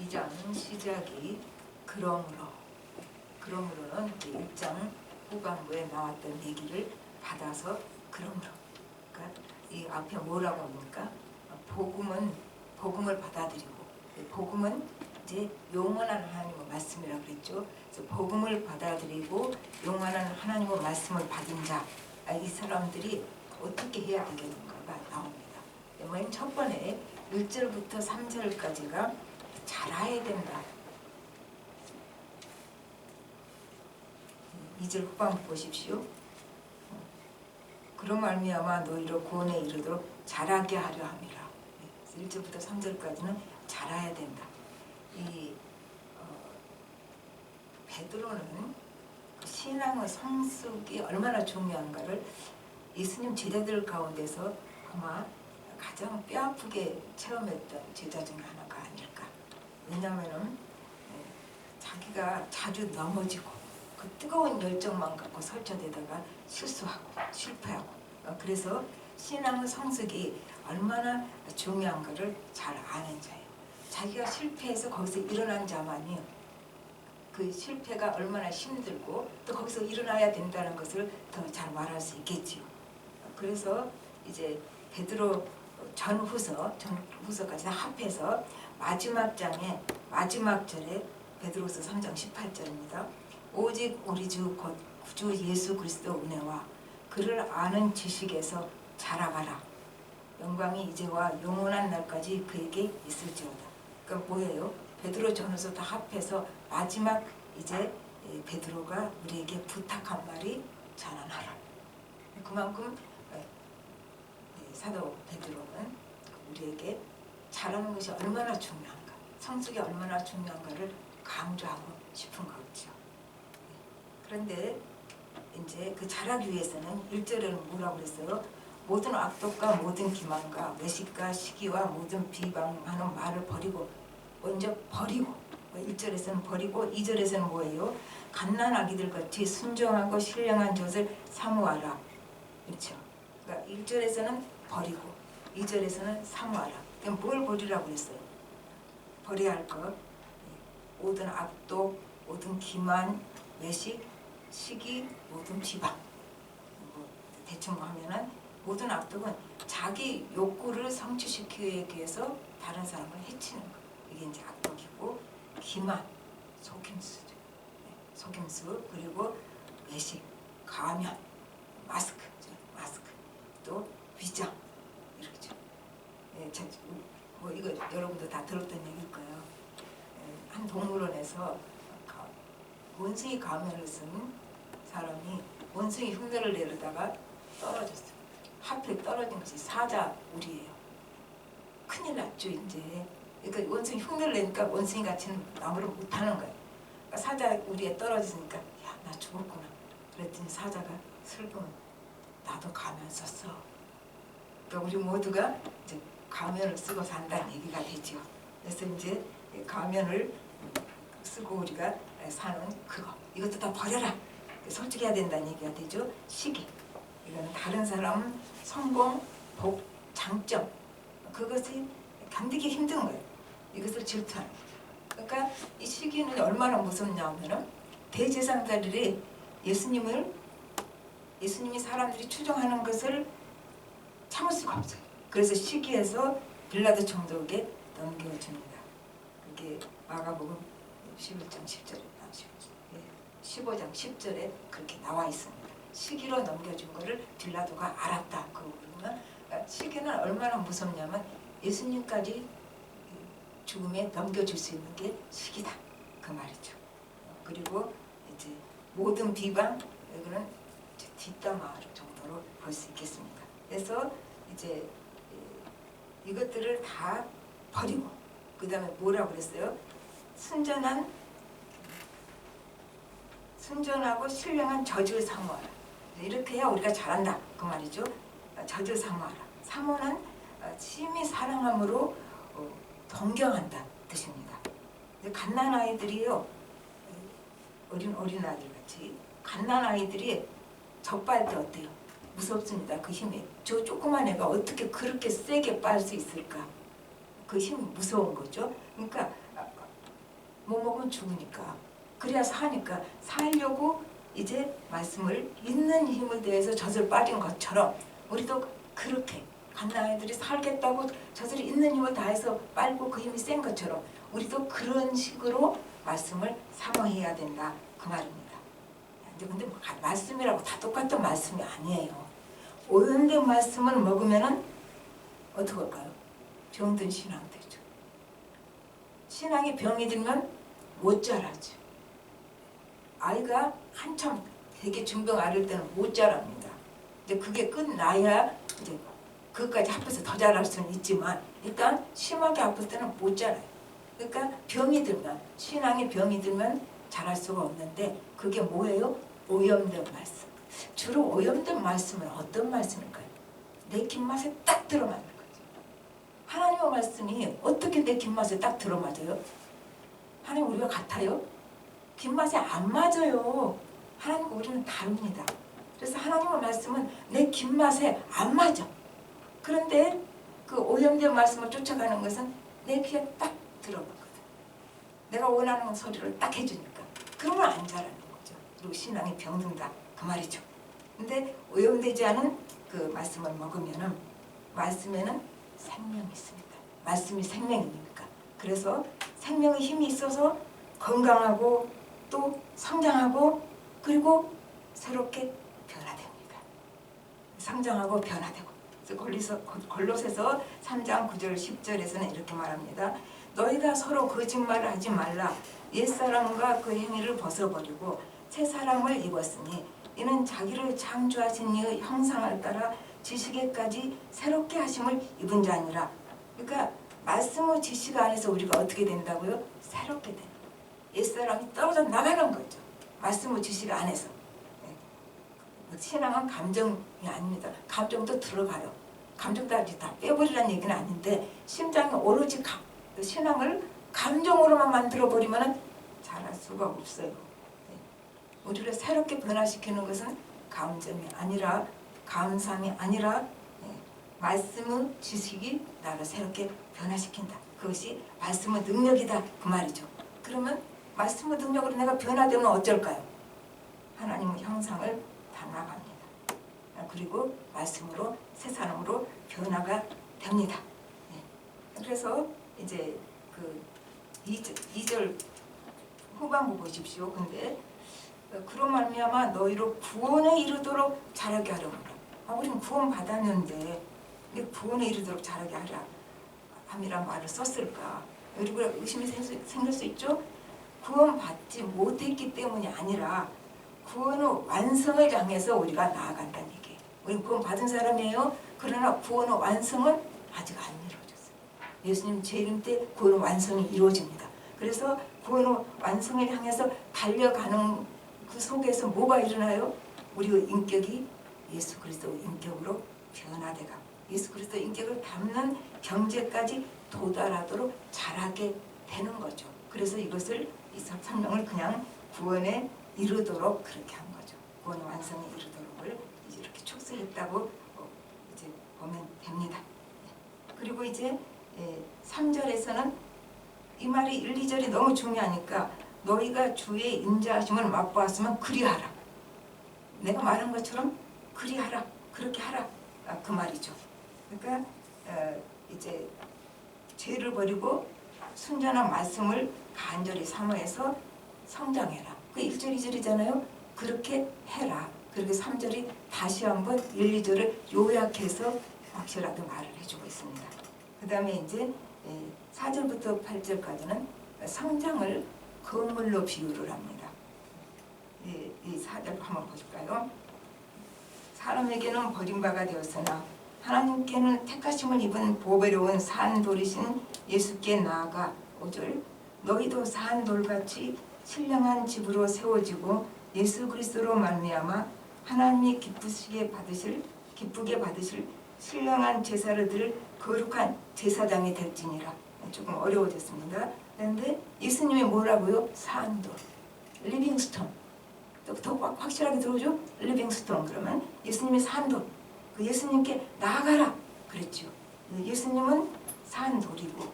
2장 시작이 그러므로는 1장 후반부에 나왔던 얘기를 받아서 그러므로, 그러니까 이 앞에 뭐라고 합니까? 복음을 받아들이고, 복음은 이제 영원한 하나님의 말씀이라고 그랬죠. 그래서 복음을 받아들이고 영원한 하나님의 말씀을 받은 자, 이 사람들이 어떻게 해야 되겠는가가 나옵니다. 맨 첫 번에 1절부터 3절까지가 자라야 된다. 2절 후반부 보십시오. 그런 말미암아 너희로 구원에 이르도록 자라게 하려 함이라. 1절부터 3절까지는 자라야 된다. 이 베드로는 그 신앙의 성숙이 얼마나 중요한가를 예수님 제자들 가운데서 아마 가장 뼈아프게 체험했던 제자 중 하나가 아닐까. 왜냐하면 자기가 자주 넘어지고 그 뜨거운 열정만 갖고 설쳐대다가 실수하고 실패하고, 그래서 신앙의 성숙이 얼마나 중요한가를 잘 아는 자예요. 자기가 실패해서 거기서 일어난 자만이 그 실패가 얼마나 힘들고 또 거기서 일어나야 된다는 것을 더 잘 말할 수 있겠지요. 그래서 이제 베드로 전후서까지 다 합해서 마지막 장에 마지막 절에 베드로서 3장 18절입니다. 오직 우리 주 곧 구주 예수 그리스도 은혜와 그를 아는 지식에서 자라가라. 영광이 이제와 영원한 날까지 그에게 있을지어다. 그러니까 뭐예요? 베드로 전후서 다 합해서 마지막 이제 베드로가 우리에게 부탁한 말이 자라나라. 그만큼 사도 베드로는 우리에게 자라는 것이 얼마나 중요한가, 성숙이 얼마나 중요한가를 강조하고 싶은 거죠. 그런데 이제 그 자라기 위해서는 1절에는 뭐라고 그랬어요? 모든 악독과 모든 기만과 외식과 시기와 모든 비방하는 말을 버리고, 먼저 버리고, 1절에서는 버리고 2절에서는 뭐예요? 갓난아기들 같이 순종하고 신령한 젖을 사모하라. 그렇죠? 그러니까 1절에서는 버리고 2절에서는 사모하라. 그럼 뭘 버리라고 했어요? 버려야 할 것, 모든 악독, 모든 기만, 외식, 시기, 모든 비방. 대충 하면은 모든 악독은 자기 욕구를 성취시키기 위해서 다른 사람을 해치는 것. 이게 이제 악독이고, 기만, 속임수죠. 속임수, 그리고 외식, 가면, 마스크, 또 위장, 이렇죠. 이거 여러분도 다 들었던 얘기일 거예요. 한 동물원에서 원숭이 가면을 쓴 사람이 원숭이 흉내를 내려다가 떨어졌어요. 하필 떨어진 것이 사자 우리예요. 큰일 났죠 이제. 그러니까 원숭이 흉내를 내니까 원숭이 같이는 나무를 못하는 거예요. 그러니까 사자 우리에 떨어지니까 야, 나 죽었구나. 그랬더니 사자가 슬픔, 나도 가면 썼어. 그러니까 우리 모두가 이제 가면을 쓰고 산다는 얘기가 되죠. 그래서 이제 가면을 쓰고 우리가 사는 그거, 이것도 다 버려라. 솔직해야 된다는 얘기가 되죠. 시기, 이거는 다른 사람 성공, 복, 장점, 그것이 견디기 힘든 거예요. 이것을 질투하는 거예요. 그러니까 이 시기는 얼마나 무섭냐면은 대제사장들이 예수님이 사람들이 추종하는 것을 참을 수가 없어요. 그래서 시기에서 빌라도 총독에게 넘겨줍니다. 그게 마가복음 11장 10절에 15장 10절에 그렇게 나와 있습니다. 시기로 넘겨준 것을 빌라도가 알았다. 그러면 시기는 얼마나 무섭냐면 예수님까지 죽음에 넘겨줄 수 있는 게 시기다. 그 말이죠. 그리고 이제 모든 비방, 이거는 뒷담화 정도로 볼 수 있겠습니다. 그래서 이제 이것들을 다 버리고, 그 다음에 뭐라고 그랬어요? 순전하고 신령한 젖을 사모하라. 이렇게 해야 우리가 잘한다. 그 말이죠. 젖을 사모하라. 사모는 심히 사랑함으로 동경한다 뜻입니다. 갓난아이들이요, 어린아이들 같이 갓난아이들이 젖빨 때 어때요? 무섭습니다. 그 힘이. 저 조그만 애가 어떻게 그렇게 세게 빨 수 있을까? 그 힘이 무서운 거죠. 그러니까 못 먹으면 죽으니까. 그래야 사니까 살려고 이제 말씀을 있는 힘을 대해서 젖을 빨인 것처럼 우리도 그렇게 갓난아이들이 살겠다고 젖을 있는 힘을 다해서 빨고 그 힘이 센 것처럼 우리도 그런 식으로 말씀을 사모해야 된다 그 말입니다. 근데 말씀이라고 다 똑같은 말씀이 아니에요. 오염된 말씀을 먹으면은 어떻게 할까요? 병든 신앙 되죠. 신앙이 병이 들면 못 자라죠. 아이가 한참 되게 중병 앓을 때는 못 자랍니다. 이제 그게 끝나야 이제 그것까지 합해서 더 자랄 수는 있지만 일단 심하게 아플 때는 못 자라요. 그러니까 병이 들면 신앙이 병이 들면 자랄 수가 없는데 그게 뭐예요? 오염된 말씀. 주로 오염된 말씀은 어떤 말씀일까요? 내 김맛에 딱 들어맞는 거죠. 하나님의 말씀이 어떻게 내 김맛에 딱 들어맞아요? 하나님 우리가 같아요? 김맛에 안 맞아요. 하나님과 우리는 다릅니다. 그래서 하나님의 말씀은 내 김맛에 안 맞아. 그런데 그 오염된 말씀을 쫓아가는 것은 내 귀에 딱 들어가거든. 내가 원하는 소리를 딱 해주니까. 그러면 안 자라는 거죠. 그리고 신앙이 병든다 그 말이죠. 근데 오염되지 않은 그 말씀을 먹으면은 말씀에는 생명이 있습니다. 말씀이 생명이니까. 그래서 생명의 힘이 있어서 건강하고 또 성장하고 그리고 새롭게 변화됩니다. 성장하고 변화되고. 골로새서 3장 9절 10절에서는 이렇게 말합니다. 너희가 서로 거짓말을 하지 말라. 옛사람과 그 행위를 벗어버리고 새 사람을 입었으니 이는 자기를 창조하신 이의 형상을 따라 지식에까지 새롭게 하심을 입은 자니라. 그러니까 말씀의 지식 안에서 우리가 어떻게 된다고요? 새롭게 되는 거예요. 옛사람이 떨어져 나가는 거죠. 말씀의 지식 안에서. 신앙은 감정이 아닙니다. 감정도 들어가요. 감정 다 빼버리라는 얘기는 아닌데 심장이 오로지 신앙을 감정으로만 만들어버리면 잘할 수가 없어요. 우리를 새롭게 변화시키는 것은 감정이 아니라 감상이 아니라 말씀의 지식이 나를 새롭게 변화시킨다. 그것이 말씀의 능력이다 그 말이죠. 그러면 말씀의 능력으로 내가 변화되면 어쩔까요? 하나님의 형상을 닮아갑니다. 그리고 말씀으로 새 사람으로 변화가 됩니다. 그래서 이제 그 2절 후반부 보십시오. 근데 그런 말미암아 너희로 구원에 이르도록 자라게 하려니라. 우리는 구원 받았는데 왜 구원에 이르도록 자라게 하라 함이란 말을 썼을까? 그리고 의심이 생길 수 있죠. 구원 받지 못했기 때문이 아니라 구원의 완성을 향해서 우리가 나아간다는 얘기예요. 우리는 구원 받은 사람이에요. 그러나 구원의 완성은 아직 안 이루어졌어요. 예수님 재림 때 구원의 완성이 이루어집니다. 그래서 구원의 완성을 향해서 달려가는 그 속에서 뭐가 일어나요? 우리의 인격이 예수 그리스도의 인격으로 변화되가 예수 그리스도의 인격을 담는 경제까지 도달하도록 자라게 되는 거죠. 그래서 이것을 이 설명을 그냥 구원에 이르도록 그렇게 한 거죠. 구원 완성에 이르도록을 이제 이렇게 축소했다고 이제 보면 됩니다. 그리고 이제 3절에서는 이 말이 1, 2절이 너무 중요하니까 너희가 주의 인자하심을 맛보았으면 그리하라. 내가 말한 것처럼 그리하라. 그렇게 하라. 그 말이죠. 그러니까 이제 죄를 버리고 순전한 말씀을 간절히 사모해서 성장해라. 그 1절, 2절이잖아요. 그렇게 해라. 그렇게 3절이 다시 한번 1, 2절을 요약해서 확실하게 말을 해주고 있습니다. 그 다음에 이제 4절부터 8절까지는 성장을 건물로 비유를 합니다. 이 4절 한번 보실까요? 사람에게는 버림바가 되었으나 하나님께는 택하심을 입은 보배로운 산돌이신 예수께 나아가 5절 너희도 산돌같이 신령한 집으로 세워지고 예수 그리스도로 말미암아 하나님이 기쁘게 받으실 신령한 제사를 드릴 거룩한 제사장이 될지니라. 조금 어려워졌습니다. 그런데 예수님이 뭐라고요? 산돌, 리빙스톤. 더 확실하게 들어오죠? 리빙스톤. 그러면 예수님이 산돌. 그 예수님께 나아가라 그랬죠. 예수님은 산돌이고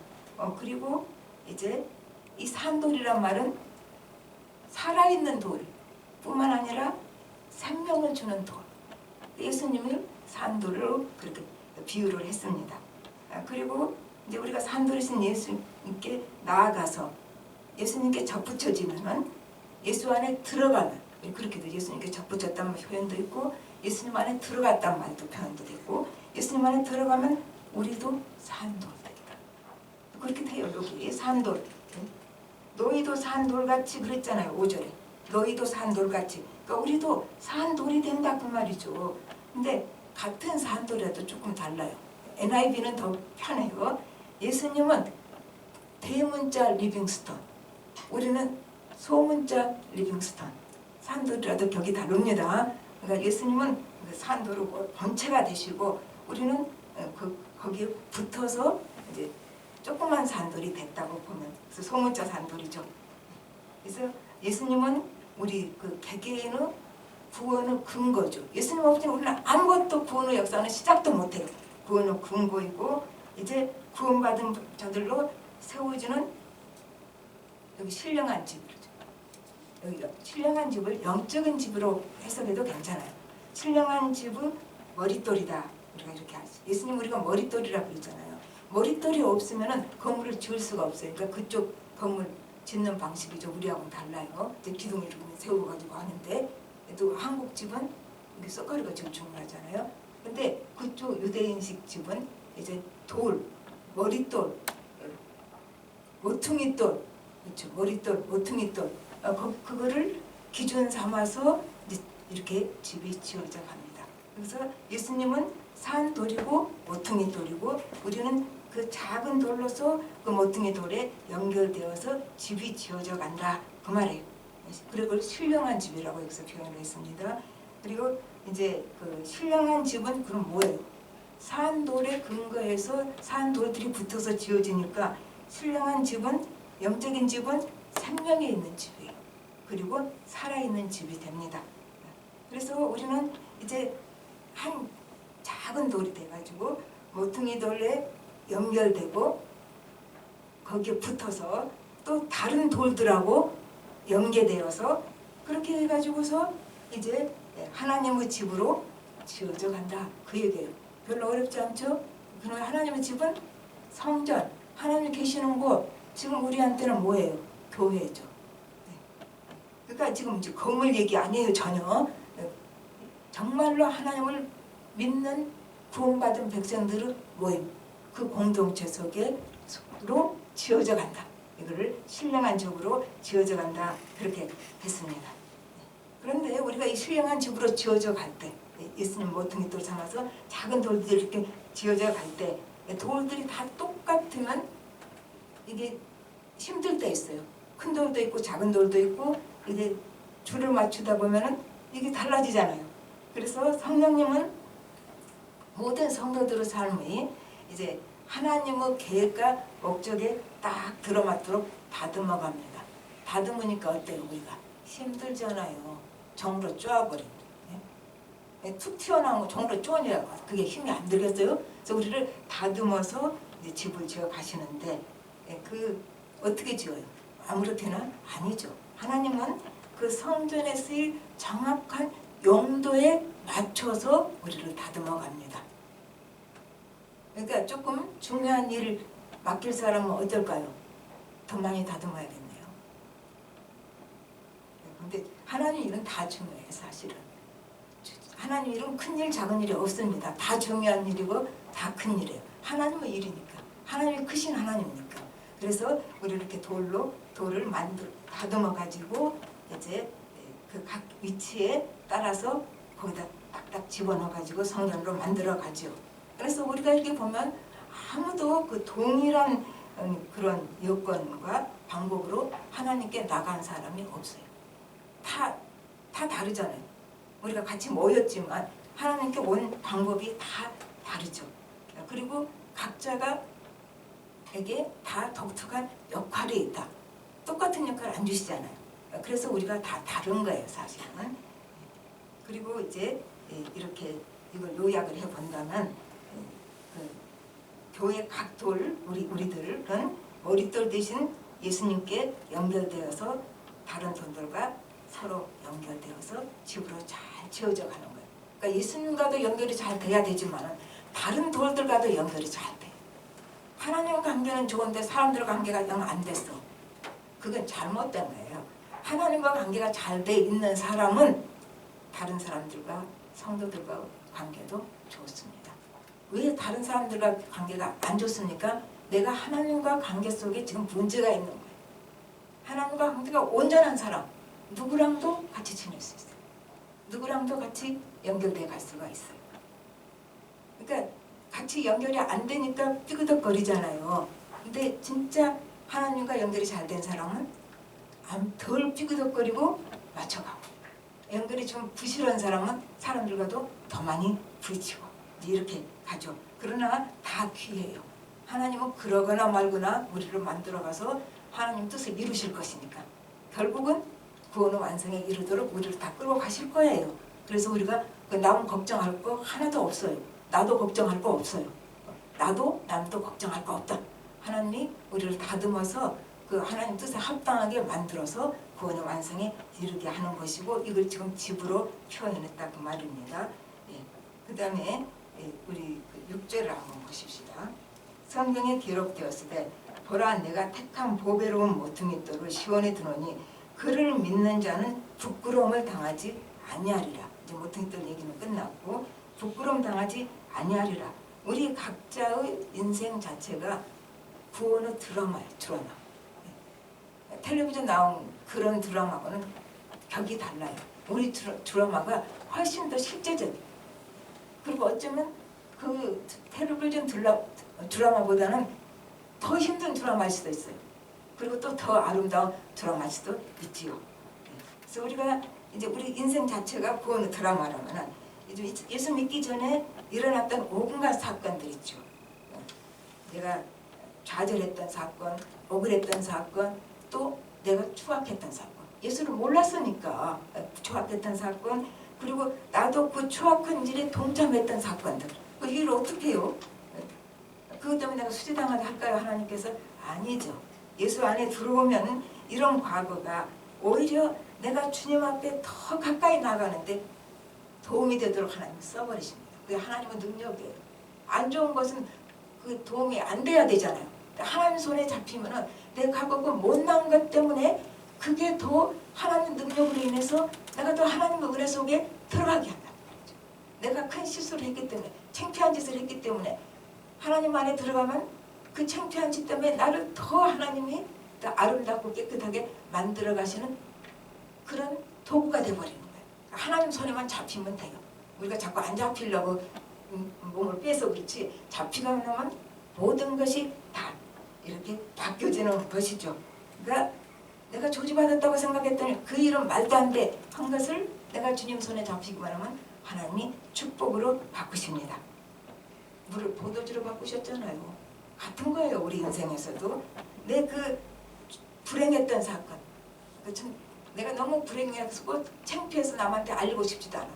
그리고 이제 이 산돌이란 말은 살아있는 돌뿐만 아니라 생명을 주는 돌. 예수님을 산돌로 그렇게 비유를 했습니다. 그리고 이제 우리가 산돌이신 예수님께 나아가서 예수님께 접붙여지면은 예수 안에 들어가면, 그렇게도 예수님께 접붙였다는 표현도 있고 예수님 안에 들어갔다는 말도 표현도 되고, 예수님 안에 들어가면 우리도 산돌이다. 그렇게 돼요. 여기 산돌. 너희도 산돌같이 그랬잖아요. 5절에. 너희도 산돌같이. 그러니까 우리도 산돌이 된다 그 말이죠. 근데 같은 산돌이라도 조금 달라요. NIV는 더 편해요. 예수님은 대문자 리빙스톤, 우리는 소문자 리빙스톤. 산돌이라도 격이 다릅니다. 그러니까 예수님은 산돌이고 본체가 되시고 우리는 거기에 붙어서 이제 조그만 산돌이 됐다고 보면, 그래서 소문자 산돌이죠. 그래서 예수님은 우리 그 개개인의 구원의 근거죠. 예수님 없이는 우리는 아무것도 구원의 역사는 시작도 못해요. 구원의 근거이고 이제 구원받은 자들로 세워지는 여기 신령한 집이죠. 여기가 신령한 집을 영적인 집으로 해석해도 괜찮아요. 신령한 집은 머릿돌이다. 우리가 이렇게 하지. 예수님 우리가 머릿돌이라고 그러잖아요. 머릿돌이 없으면은 건물을 지을 수가 없어요. 그러니까 그쪽 건물 짓는 방식이죠. 우리하고는 달라요. 이제 기둥을 이렇게 세워가지고 하는데, 또 한국 집은 이게 썩가루가 제일 중요하잖아요. 근데 그쪽 유대인식 집은 이제 돌, 머릿돌, 모퉁이돌, 그렇죠. 머릿돌, 모퉁이돌, 그거를 기준 삼아서 이제 이렇게 집이 지어져 갑니다. 그래서 예수님은 산돌이고 모퉁이돌이고 우리는 그 작은 돌로서 그 모퉁이 돌에 연결되어서 집이 지어져 간다 그 말이에요. 그리고 신령한 집이라고 여기서 표현을 했습니다. 그리고 이제 그 신령한 집은 그럼 뭐예요? 산돌에 근거해서 산돌들이 붙어서 지어지니까 신령한 집은, 영적인 집은 생명에 있는 집이에요. 그리고 살아있는 집이 됩니다. 그래서 우리는 이제 한 작은 돌이 돼가지고 모퉁이 돌에 연결되고 거기에 붙어서 또 다른 돌들하고 연계되어서 그렇게 해가지고서 이제 하나님의 집으로 지어져 간다 그 얘기예요. 별로 어렵지 않죠? 그럼 하나님의 집은 성전, 하나님 계시는 곳, 지금 우리한테는 뭐예요? 교회죠. 그러니까 지금 이제 건물 얘기 아니에요. 전혀. 정말로 하나님을 믿는 구원받은 백성들의 모임, 그 공동체 속에로 지어져 간다. 이거를 신령한 집으로 지어져 간다. 그렇게 했습니다. 그런데 우리가 이 신령한 집으로 지어져 갈 때, 예수님 모퉁이 돌 삼아서 작은 돌들이 이렇게 지어져 갈 때 돌들이 다 똑같으면 이게 힘들 때 있어요. 큰 돌도 있고 작은 돌도 있고 이게 줄을 맞추다 보면은 이게 달라지잖아요. 그래서 성령님은 모든 성도들의 삶이 이제 하나님의 계획과 목적에 딱 들어맞도록 다듬어 갑니다. 다듬으니까 어때요? 우리가 힘들잖아요. 정으로 쪼아버립니다. 툭 튀어나온 거 정으로 쪼아내라고 그게 힘이 안 들겠어요? 그래서 우리를 다듬어서 이제 집을 지어 가시는데 그 어떻게 지어요? 아무렇게나 아니죠. 하나님은 그 성전에 쓰일 정확한 용도에 맞춰서 우리를 다듬어 갑니다. 그러니까 조금 중요한 일을 맡길 사람은 어떨까요? 더 많이 다듬어야겠네요. 근데 하나님 일은 다 중요해요. 사실은 하나님 일은 큰 일 작은 일이 없습니다. 다 중요한 일이고 다 큰 일이에요. 하나님의 일이니까, 하나님이 크신 하나님이니까. 그래서 우리를 이렇게 돌을 다듬어 가지고 이제 그 각 위치에 따라서 거기다 딱딱 집어넣어 가지고 성전으로 만들어 가죠. 그래서 우리가 이렇게 보면 아무도 그 동일한 그런 여건과 방법으로 하나님께 나간 사람이 없어요. 다 다르잖아요. 우리가 같이 모였지만 하나님께 온 방법이 다 다르죠. 그리고 각자가 에게 다 독특한 역할이 있다. 똑같은 역할을 안 주시잖아요. 그래서 우리가 다 다른 거예요, 사실은. 그리고 이제 이렇게 이걸 요약을 해본다면 그 교회 각 돌, 우리들은 머릿돌 대신 예수님께 연결되어서 다른 돈들과 서로 연결되어서 집으로 잘 지어져 가는 거예요. 그러니까 예수님과도 연결이 잘 돼야 되지만 다른 돌들과도 연결이 잘 돼. 하나님 관계는 좋은데 사람들과 관계가 영 안 됐어. 그건 잘못된 거예요. 하나님과 관계가 잘 돼 있는 사람은 다른 사람들과 성도들과 관계도 좋습니다. 왜 다른 사람들과 관계가 안 좋습니까? 내가 하나님과 관계 속에 지금 문제가 있는 거예요. 하나님과 관계가 온전한 사람, 누구랑도 같이 지낼 수 있어요. 누구랑도 같이 연결돼 갈 수가 있어요. 그러니까 같이 연결이 안 되니까 삐그덕거리잖아요. 근데 진짜 하나님과 연결이 잘 된 사람은 덜 삐그덕거리고 맞춰가고, 연결이 좀 부실한 사람은 사람들과도 더 많이 부딪히고 이렇게 가죠. 그러나 다 귀해요. 하나님은 그러거나 말거나 우리를 만들어가서 하나님 뜻을 이루실 것이니까 결국은 구원의 완성에 이르도록 우리를 다 끌고 가실 거예요. 그래서 우리가 그 남 걱정할 거 하나도 없어요. 나도 걱정할 거 없어요. 나도 남도 걱정할 거 없다. 하나님이 우리를 다듬어서 그 하나님 뜻에 합당하게 만들어서 구원의 완성에 이르게 하는 것이고, 이걸 지금 집으로 표현했다 그 말입니다. 예. 그 다음에 우리 6절을 한번 보십시다. 성경에 기록되었을 때 보라 내가 택한 보배로운 모퉁이 돌을 시온에 두노니 그를 믿는 자는 부끄러움을 당하지 아니하리라. 이제 모퉁이 돌 얘기는 끝났고 부끄러움 당하지 아니하리라. 우리 각자의 인생 자체가 구원의 드라마예요. 드라마. 텔레비전 나온 그런 드라마와는 격이 달라요. 우리 드라마가 훨씬 더 실제적이에요. 그리고 어쩌면 그 텔레비전 드라마보다는 더 힘든 드라마일 수도 있어요. 그리고 또 더 아름다운 드라마일 수도 있지요. 그래서 우리가 이제 우리 인생 자체가 구원의 드라마라면은 이제 예수 믿기 전에 일어났던 온갖 사건들 있죠. 내가 좌절했던 사건, 억울했던 사건, 또 내가 추악했던 사건. 예수를 몰랐으니까 추악했던 사건, 그리고 나도 그 추악한 일에 동참했던 사건들. 그 일을 어떻게 해요? 그것 때문에 내가 수지당하게 할까요? 하나님께서 아니죠. 예수 안에 들어오면 이런 과거가 오히려 내가 주님 앞에 더 가까이 나가는데 도움이 되도록 하나님 써버리십니다. 그게 하나님의 능력이에요. 안 좋은 것은 그 도움이 안 돼야 되잖아요. 하나님 손에 잡히면은 내 과거가 못난 것 때문에 그게 더 하나님 능력으로 인해서 내가 또 하나님의 은혜 속에 들어가게 한다. 내가 큰 실수를 했기 때문에, 창피한 짓을 했기 때문에 하나님 안에 들어가면 그 창피한 짓 때문에 나를 더 하나님이 더 아름답고 깨끗하게 만들어 가시는 그런 도구가 되어버리는 거예요. 하나님 손에만 잡히면 돼요. 우리가 자꾸 안 잡히려고 몸을 빼서 그렇지, 잡히가 나면 모든 것이 다 이렇게 바뀌어지는 것이죠. 그러니까 내가 조지받았다고 생각했더니 그 일은 말도 안 돼 한 것을 내가 주님 손에 잡히기만 하면 하나님이 축복으로 바꾸십니다. 물을 포도주로 바꾸셨잖아요. 같은 거예요. 우리 인생에서도 내 그 불행했던 사건, 내가 너무 불행해서 창피해서 남한테 알리고 싶지도 않아.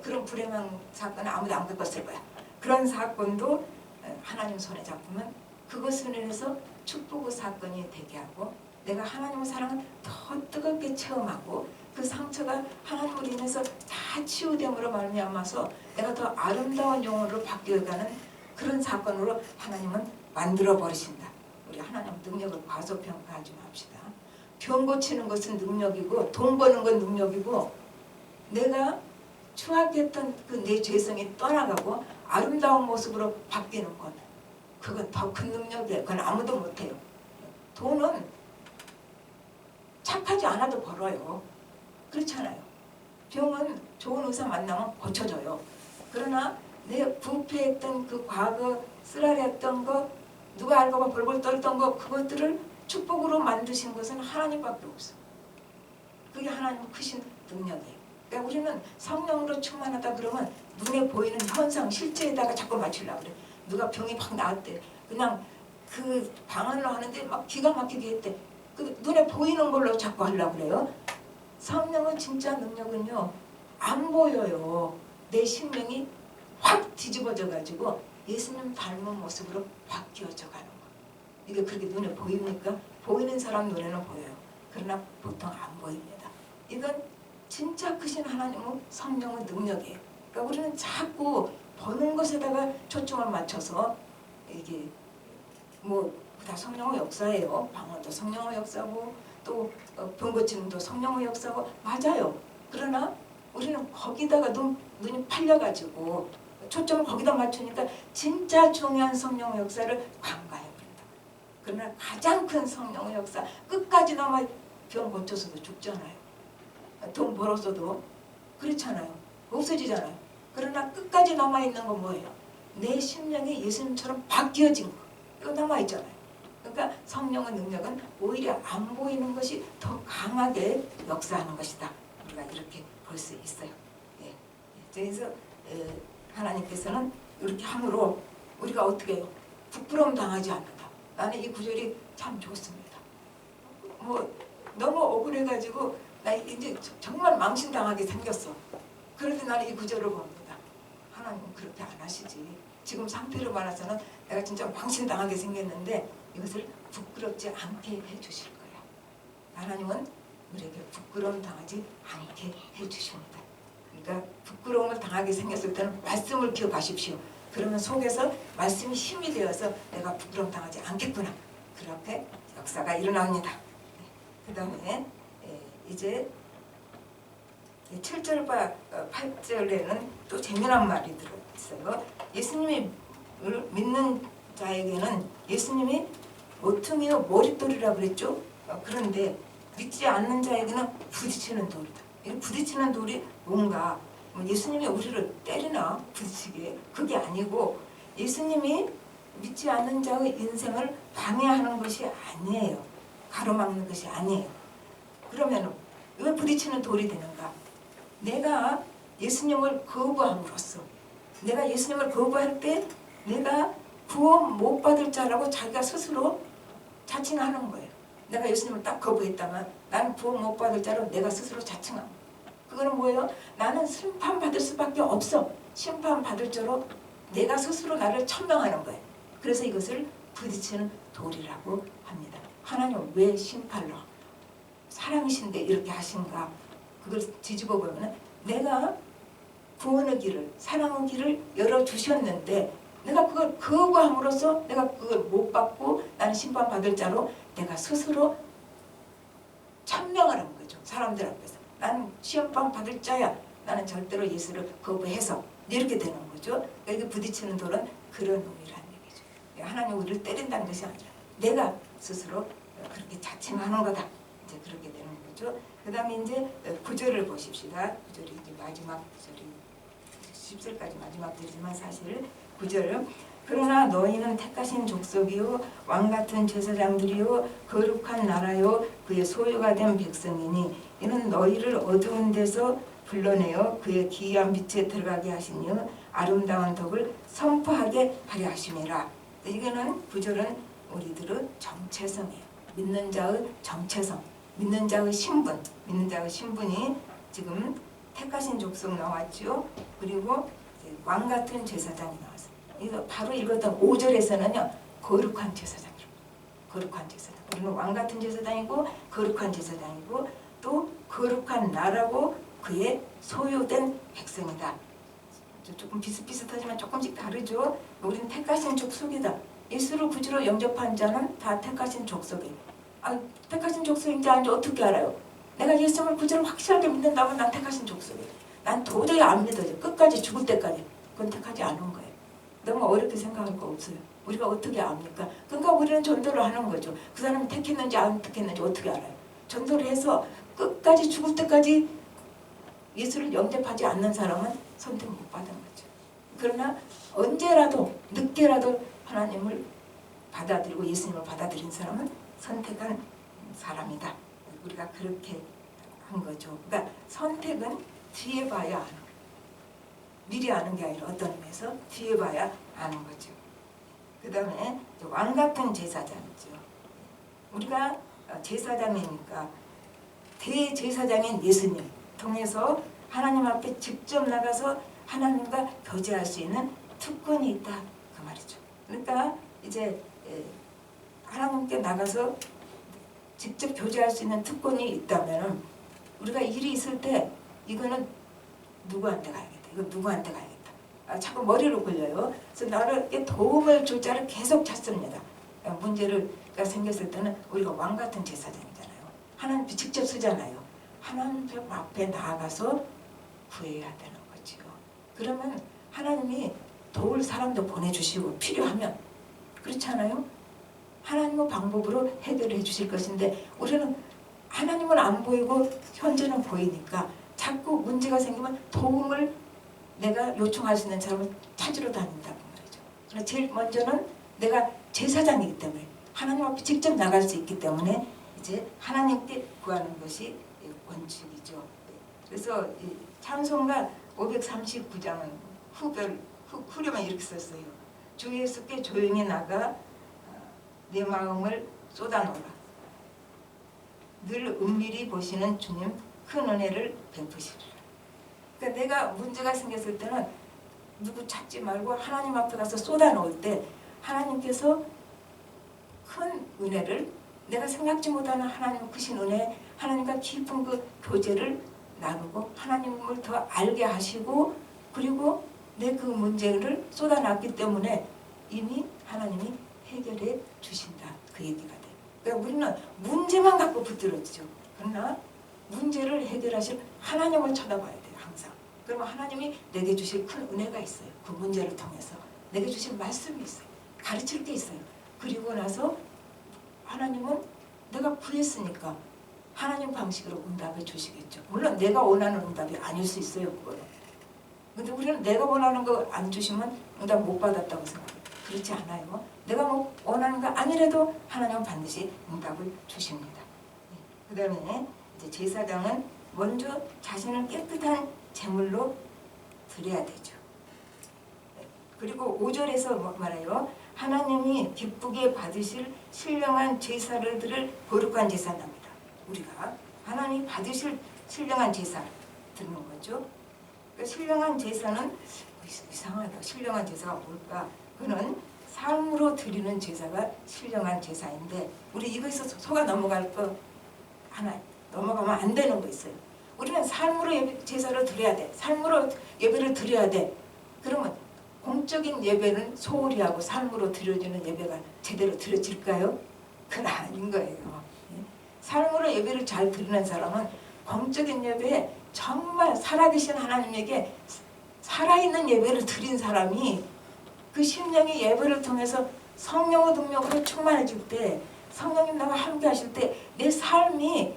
그런 불행한 사건은 아무도 안 겪었을 거야. 그런 사건도 하나님 손에 잡으면 그것을 인해서 축복의 사건이 되게 하고, 내가 하나님의 사랑을 더 뜨겁게 체험하고 그 상처가 하나님으로 인해서 다 치유됨으로 말미암아서 내가 더 아름다운 영혼으로 바뀌어가는 그런 사건으로 하나님은 만들어 버리신다. 우리 하나님 능력을 과소평가하지 맙시다. 병 고치는 것은 능력이고 돈 버는 건 능력이고, 내가 추악했던 그 내 죄성이 떠나가고 아름다운 모습으로 바뀌는 것, 그건 더 큰 능력이에요. 그건 아무도 못해요. 돈은 착하지 않아도 벌어요. 그렇잖아요. 병은 좋은 의사 만나면 고쳐져요. 그러나 내 부패했던 그 과거, 쓰라렸던 거, 누가 알고봐 벌벌 떨던 거, 그것들을 축복으로 만드신 것은 하나님밖에 없어요. 그게 하나님 크신 능력이에요. 그러니까 우리는 성령으로 충만하다 그러면 눈에 보이는 현상, 실제에다가 자꾸 맞추려고 그래. 누가 병이 막 나왔대. 그냥 그 방언을 하는데 막 기가 막히게 했대. 그 눈에 보이는 걸로 자꾸 하려고 그래요. 성령의 진짜 능력은요, 안 보여요. 내 심령이 확 뒤집어져 가지고 예수님 닮은 모습으로 바뀌어져 가는 거. 이게 그렇게 눈에 보입니까? 보이는 사람 눈에는 보여요. 그러나 보통 안 보입니다. 이건 진짜 크신 하나님의 성령의 능력이에요. 그러니까 우리는 자꾸 보는 것에다가 초점을 맞춰서 이게 뭐 다 성령의 역사예요. 방언도 성령의 역사고 또 병 고치는도 성령의 역사고 맞아요. 그러나 우리는 거기다가 눈이 팔려가지고 초점을 거기다 맞추니까 진짜 중요한 성령의 역사를 간과해버린다. 그러나 가장 큰 성령의 역사 끝까지 남아 병 고쳐서도 죽잖아요. 돈 벌어서도 그렇잖아요. 없어지잖아요. 그러나 끝까지 남아있는 건 뭐예요? 내 심령이 예수님처럼 바뀌어진 거. 이거 남아있잖아요. 그러니까 성령의 능력은 오히려 안 보이는 것이 더 강하게 역사하는 것이다. 우리가 이렇게 볼 수 있어요. 예. 그래서 하나님께서는 이렇게 함으로 우리가 어떻게 해요? 부끄러움 당하지 않는다. 나는 이 구절이 참 좋습니다. 뭐 너무 억울해가지고 나 이제 정말 망신당하게 생겼어. 그런데 나는 이 구절을 봅니다. 하나님은 그렇게 안 하시지. 지금 상태로 말해서는 내가 진짜 망신당하게 생겼는데 이것을 부끄럽지 않게 해주실 거야. 하나님은 우리에게 부끄러움 당하지 않게 해주십니다. 그러니까 부끄러움을 당하게 생겼을 때는 말씀을 기억하십시오. 그러면 속에서 말씀이 힘이 되어서 내가 부끄러움 당하지 않겠구나. 그렇게 역사가 일어납니다. 그 다음에 이제 7절과 8절에는 또 재미난 말이 들어있어요. 예수님을 믿는 자에게는 예수님이 모퉁이요 머릿돌이라고 그랬죠. 그런데 믿지 않는 자에게는 부딪히는 돌이다. 이 부딪히는 돌이 뭔가 예수님이 우리를 때리나 부딪히게 그게 아니고 예수님이 믿지 않는 자의 인생을 방해하는 것이 아니에요. 가로막는 것이 아니에요. 그러면 왜 부딪히는 돌이 되는가? 내가 예수님을 거부함으로써 내가 예수님을 거부할 때 내가 구원 못 받을 자라고 자기가 스스로 자칭하는 거예요. 내가 예수님을 딱 거부했다면 나는 구원 못 받을 자로 내가 스스로 자칭하는 거예요. 그거는 뭐예요? 나는 심판받을 수밖에 없어. 심판받을 자로 내가 스스로 나를 천명하는 거예요. 그래서 이것을 부딪히는 돌이라고 합니다. 하나님 왜 심판로 사랑이신데 이렇게 하신가? 그걸 뒤집어 보면 내가 구원의 길을 사랑의 길을 열어주셨는데 내가 그걸 거부함으로써 내가 그걸 못 받고 나는 심판받을 자로 내가 스스로 천명하는 거죠. 사람들 앞에서 나는 심판받을 자야. 나는 절대로 예수를 거부해서 이렇게 되는 거죠. 그러니까 부딪히는 돌은 그런 의미라는 얘기죠. 하나님 우리를 때린다는 것이 아니라 내가 스스로 그렇게 자칭하는 거다. 이제 그렇게 되는 거죠. 그 다음에 이제 9절을 보십시다. 9절이 이제 마지막 구절이 10절까지 마지막 절이지만 사실 9절 그러나 너희는 택하신 족속이요 왕같은 제사장들이요 거룩한 나라요 그의 소유가 된 백성이니 이는 너희를 어두운 데서 불러내어 그의 기이한 빛에 들어가게 하시며 아름다운 덕을 선포하게 하려 하심이라. 이거는 9절은 우리들의 정체성이에요. 믿는 자의 정체성, 믿는 자의 신분, 믿는 자의 신분이 지금 택하신 족속 나왔죠. 그리고 왕같은 제사장이 나왔어요. 이거 바로 읽었던 5절에서는요. 거룩한 제사장이에요. 거룩한 제사장. 우리는 왕같은 제사장이고 거룩한 제사장이고 또 거룩한 나라고 그의 소유된 백성이다. 조금 비슷비슷하지만 조금씩 다르죠. 우리는 택하신 족속이다. 예수를 구주로 영접한 자는 다 택하신 족속이에요. 택하신 족속인지 아닌지 어떻게 알아요? 내가 예수님을 구주로 확실하게 믿는다면 난 택하신 족속이에요. 난 도저히 안 믿어요. 끝까지 죽을 때까지. 그건 택하지 않은 거예요. 너무 어렵게 생각할 거 없어요. 우리가 어떻게 압니까? 그러니까 우리는 전도를 하는 거죠. 그 사람이 택했는지 안 택했는지 어떻게 알아요? 전도를 해서 끝까지 죽을 때까지 예수를 영접하지 않는 사람은 선택 못 받은 거죠. 그러나 언제라도 늦게라도 하나님을 받아들이고 예수님을 받아들인 사람은 선택한 사람이다. 우리가 그렇게 한 거죠. 그러니까 선택은 뒤에 봐야 아는 거예요. 미리 아는 게 아니라 어떤 의미에서 뒤에 봐야 아는 거죠. 그 다음에 왕같은 제사장이죠. 우리가 제사장이니까 대제사장인 예수님 통해서 하나님 앞에 직접 나가서 하나님과 교제할 수 있는 특권이 있다 그 말이죠. 그러니까 이제 하나님께 나가서 직접 교제할 수 있는 특권이 있다면 우리가 일이 있을 때 이거는 누구한테 가야겠다. 이거 누구한테 가야겠다. 자꾸 머리를 굴려요. 그래서 나를 도움을 줄 자를 계속 찾습니다. 문제가 생겼을 때는 우리가 왕 같은 제사장이잖아요. 하나님 직접 쓰잖아요. 하나님 앞에 나아가서 구해야 되는 거지요. 그러면 하나님이 도울 사람도 보내주시고 필요하면 그렇지 않아요? 하나님의 방법으로 해결해 주실 것인데 우리는 하나님은 안 보이고 현재는 보이니까 자꾸 문제가 생기면 도움을 내가 요청할 수 있는 사람을 찾으러 다닌다고 말이죠. 그러나 제일 먼저는 내가 제사장이기 때문에 하나님 앞에 직접 나갈 수 있기 때문에 이제 하나님께 구하는 것이 원칙이죠. 그래서 찬송가 539장은 후렴에 이렇게 썼어요. 주 예수께 조용히 나가 내 마음을 쏟아놓으라. 늘 은밀히 보시는 주님 큰 은혜를 베푸시리라. 그러니까 내가 문제가 생겼을 때는 누구 찾지 말고 하나님 앞에 가서 쏟아놓을 때 하나님께서 큰 은혜를 내가 생각지 못하는 하나님의 크신 은혜 하나님과 깊은 그 교제를 나누고 하나님을 더 알게 하시고 그리고 내 그 문제를 쏟아놨기 때문에 이미 하나님이 해결해 주신다. 그 얘기가 돼요. 그러니까 우리는 문제만 갖고 붙들어지죠. 그러나 문제를 해결하실 하나님을 쳐다봐야 돼요. 항상. 그러면 하나님이 내게 주실 큰 은혜가 있어요. 그 문제를 통해서. 내게 주실 말씀이 있어요. 가르칠 게 있어요. 그리고 나서 하나님은 내가 구했으니까 하나님 방식으로 응답을 주시겠죠. 물론 내가 원하는 응답이 아닐 수 있어요. 그거는. 근데 우리는 내가 원하는 거 안 주시면 응답 못 받았다고 생각해요. 그렇지 않아요. 내가 뭐 원하는 거 아니라도 하나님은 반드시 응답을 주십니다. 그 다음에 이제 제사장은 먼저 자신을 깨끗한 제물로 드려야 되죠. 그리고 5절에서 말해요. 하나님이 기쁘게 받으실 신령한 제사를 드릴 거룩한 제사랍니다. 우리가 하나님이 받으실 신령한 제사 드는 거죠. 그러니까 신령한 제사는 이상하다. 신령한 제사가 뭘까? 그는 삶으로 드리는 제사가 신령한 제사인데 우리 이거에서 속아 넘어갈 거 하나 넘어가면 안 되는 거 있어요. 우리는 삶으로 제사를 드려야 돼. 삶으로 예배를 드려야 돼. 그러면 공적인 예배는 소홀히 하고 삶으로 드려지는 예배가 제대로 드려질까요? 그건 아닌 거예요. 삶으로 예배를 잘 드리는 사람은 공적인 예배에 정말 살아계신 하나님에게 살아있는 예배를 드린 사람이 그 심령의 예배를 통해서 성령의 능력으로 충만해질 때 성령님 나와 함께 하실 때 내 삶이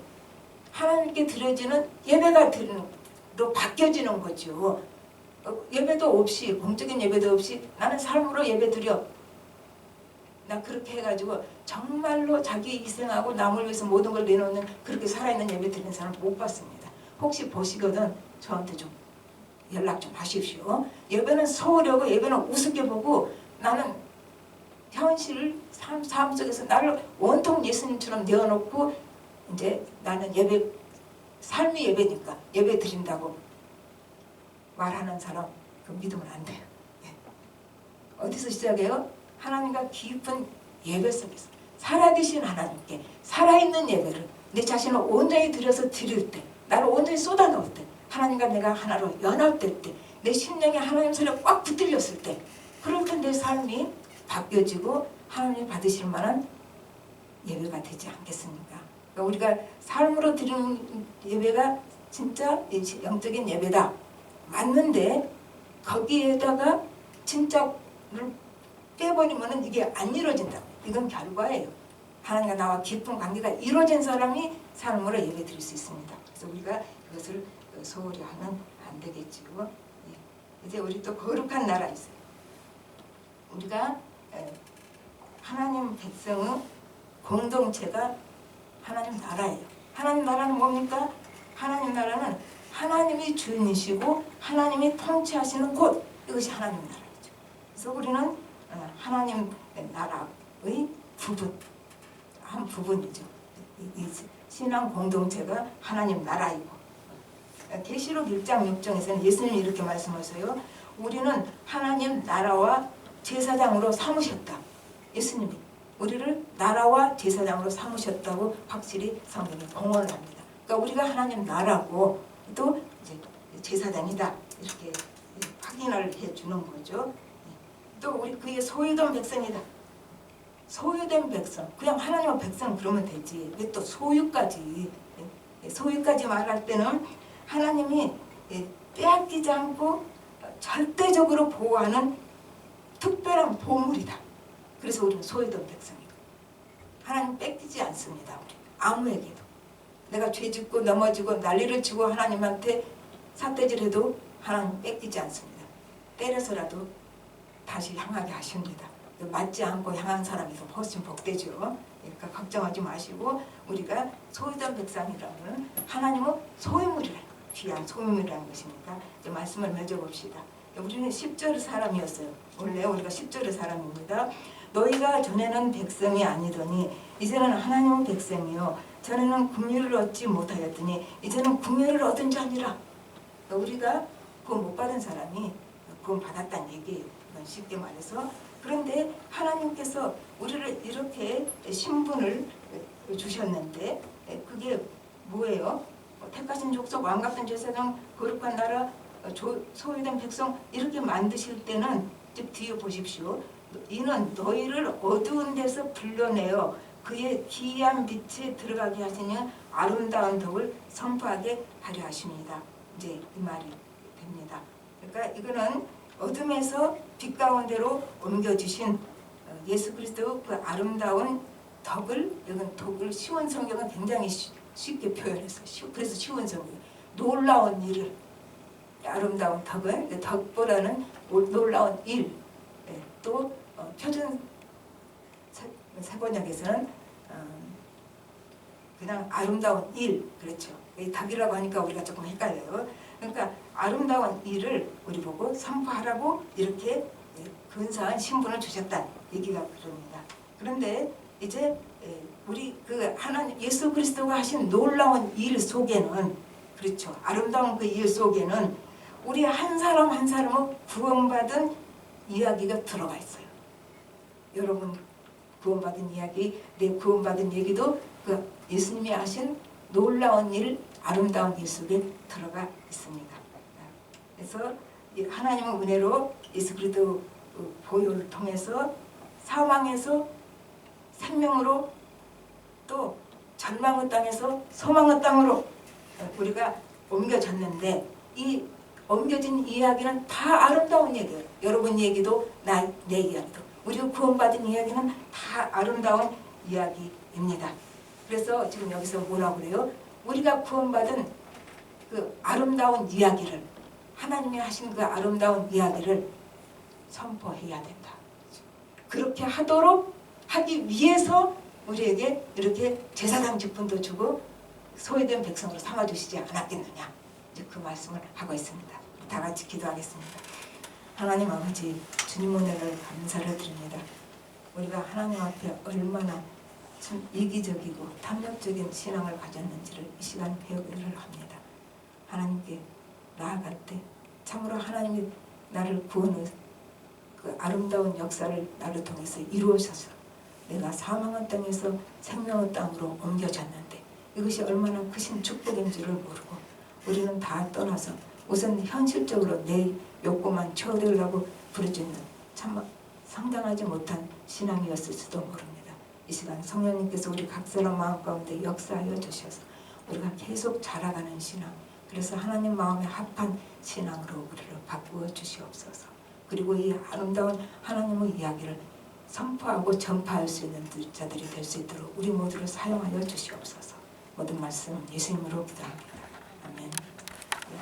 하나님께 드려지는 예배가 로 바뀌어지는 거죠. 예배도 없이 공적인 예배도 없이 나는 삶으로 예배 드려. 나 그렇게 해가지고 정말로 자기 희생하고 남을 위해서 모든 걸 내놓는 그렇게 살아있는 예배 드리는 사람 못 봤습니다. 혹시 보시거든 저한테 좀 연락 좀 하십시오. 예배는 소홀하고 예배는 우습게 보고 나는 현실 삶 속에서 나를 원통 예수님처럼 내어놓고 이제 나는 예배 삶이 예배니까 예배 드린다고 말하는 사람 그 믿으면 안 돼요. 네. 어디서 시작해요? 하나님과 깊은 예배 속에서 살아계신 하나님께 살아있는 예배를 내 자신을 온전히 들여서 드릴 때 나를 온전히 쏟아놓을 때 하나님과 내가 하나로 연합될 때 내 심령에 하나님 소리가 꽉 붙들렸을 때 그럴 때 내 삶이 바뀌어지고 하나님이 받으실 만한 예배가 되지 않겠습니까? 그러니까 우리가 삶으로 드리는 예배가 진짜 영적인 예배다. 맞는데 거기에다가 진짜를 빼버리면 이게 안 이루어진다고. 이건 결과예요. 하나님과 나와 깊은 관계가 이루어진 사람이 삶으로 예배 드릴 수 있습니다. 그래서 우리가 그것을 소홀히 하면 안 되겠지요. 이제 우리 또 거룩한 나라 있어요. 우리가 하나님 백성의 공동체가 하나님 나라예요. 하나님 나라는 뭡니까? 하나님 나라는 하나님이 주인이시고 하나님이 통치하시는 곳, 이것이 하나님 나라이죠. 그래서 우리는 하나님 나라의 한 부분이죠. 이 신앙 공동체가 하나님 나라이고 계시록 1장 6장에서는 예수님이 이렇게 말씀하세요. 우리는 하나님 나라와 제사장으로 삼으셨다. 예수님이 우리를 나라와 제사장으로 삼으셨다고 확실히 성경이 공언을 합니다. 그러니까 우리가 하나님 나라고 또 이제 제사장이다 이렇게 확인을 해주는 거죠. 또 우리 그게 소유된 백성이다. 소유된 백성, 그냥 하나님의 백성 그러면 되지. 왜 또 소유까지? 소유까지 말할 때는 하나님이 빼앗기지 않고 절대적으로 보호하는 특별한 보물이다. 그래서 우리는 소유된 백성이다. 하나님 뺏기지 않습니다. 우리 아무에게도. 내가 죄짓고 넘어지고 난리를 치고 하나님한테 삿대질해도 하나님 뺏기지 않습니다. 때려서라도 다시 향하게 하십니다. 맞지 않고 향한 사람이 더 훨씬 복되죠. 그러니까 걱정하지 마시고 우리가 소유된 백성이라면 하나님은 소유물이라는 거예요. 귀한 소유물이라는 것이니까 이제 말씀을 맺어봅시다. 우리는 10절의 사람이었어요. 원래 우리가 10절의 사람입니다. 너희가 전에는 백성이 아니더니 이제는 하나님의 백성이요 전에는 긍휼을 얻지 못하였더니 이제는 긍휼을 얻은 자니라. 우리가 구원 못 받은 사람이 구원 받았다는 얘기예요. 쉽게 말해서. 그런데 하나님께서 우리를 이렇게 신분을 주셨는데 그게 뭐예요? 택하신 족속, 왕같은 제사장, 거룩한 나라, 소유된 백성 이렇게 만드실 때는 즉 뒤에 보십시오. 이는 너희를 어두운 데서 불러내어 그의 기이한 빛에 들어가게 하시니 아름다운 덕을 선포하게 하려 하십니다. 이제 이 말이 됩니다. 그러니까 이거는 어둠에서 빛 가운데로 옮겨주신 예수 그리스도 그 아름다운 덕을, 이건 덕을 쉬운 성경은 굉장히 쉽게 표현했어요. 그래서 쉬운 성경. 놀라운 일을, 아름다운 덕은 덕보다는 놀라운 일. 또 표준 세번역에서는 그냥 아름다운 일, 그렇죠. 덕이라고 하니까 우리가 조금 헷갈려요. 그러니까 아름다운 일을 우리 보고 선포하라고 이렇게 근사한 신분을 주셨다 얘기가 그럽니다. 그런데 이제 우리 그 하나님 예수 그리스도가 하신 놀라운 일 속에는, 그렇죠, 아름다운 그 일 속에는 우리 한 사람 한 사람은 구원받은 이야기가 들어가 있어요. 여러분 구원받은 이야기, 내 구원받은 얘기도 그 예수님이 하신 놀라운 일, 아름다운 일 속에 들어가 있습니다. 그래서 하나님의 은혜로 예수 그리스도 보혈을 통해서 사망에서 생명으로, 또 절망의 땅에서 소망의 땅으로 우리가 옮겨졌는데, 이 옮겨진 이야기는 다 아름다운 얘기예요. 여러분 얘기도 내 이야기도 우리가 구원받은 이야기는 다 아름다운 이야기입니다. 그래서 지금 여기서 뭐라고 그래요? 우리가 구원받은 그 아름다운 이야기를, 하나님이 하신 그 아름다운 이야기를 선포해야 된다. 그렇게 하도록 하기 위해서 우리에게 이렇게 제사장 직분도 주고 소외된 백성으로 삼아주시지 않았겠느냐, 이제 그 말씀을 하고 있습니다. 다 같이 기도하겠습니다. 하나님 아버지, 주님 은혜를 감사를 드립니다. 우리가 하나님 앞에 얼마나 참 이기적이고 탐욕적인 신앙을 가졌는지를 이 시간 배우기를 합니다. 하나님께 나아갈 때 참으로 하나님이 나를 구원의 그 아름다운 역사를 나를 통해서 이루어셔서 내가 사망의 땅에서 생명의 땅으로 옮겨졌는데 이것이 얼마나 크신 축복인지를 모르고 우리는 다 떠나서 우선 현실적으로 내 욕구만 채워드리려고 부르짖는 참 상당하지 못한 신앙이었을 수도 모릅니다. 이 시간 성령님께서 우리 각 사람 마음 가운데 역사하여 주셔서 우리가 계속 자라가는 신앙, 그래서 하나님 마음에 합한 신앙으로 우리를 바꾸어 주시옵소서. 그리고 이 아름다운 하나님의 이야기를 선포하고 전파할 수 있는 자들이 될 수 있도록 우리 모두를 사용하여 주시옵소서. 모든 말씀 예수님으로 기도합니다.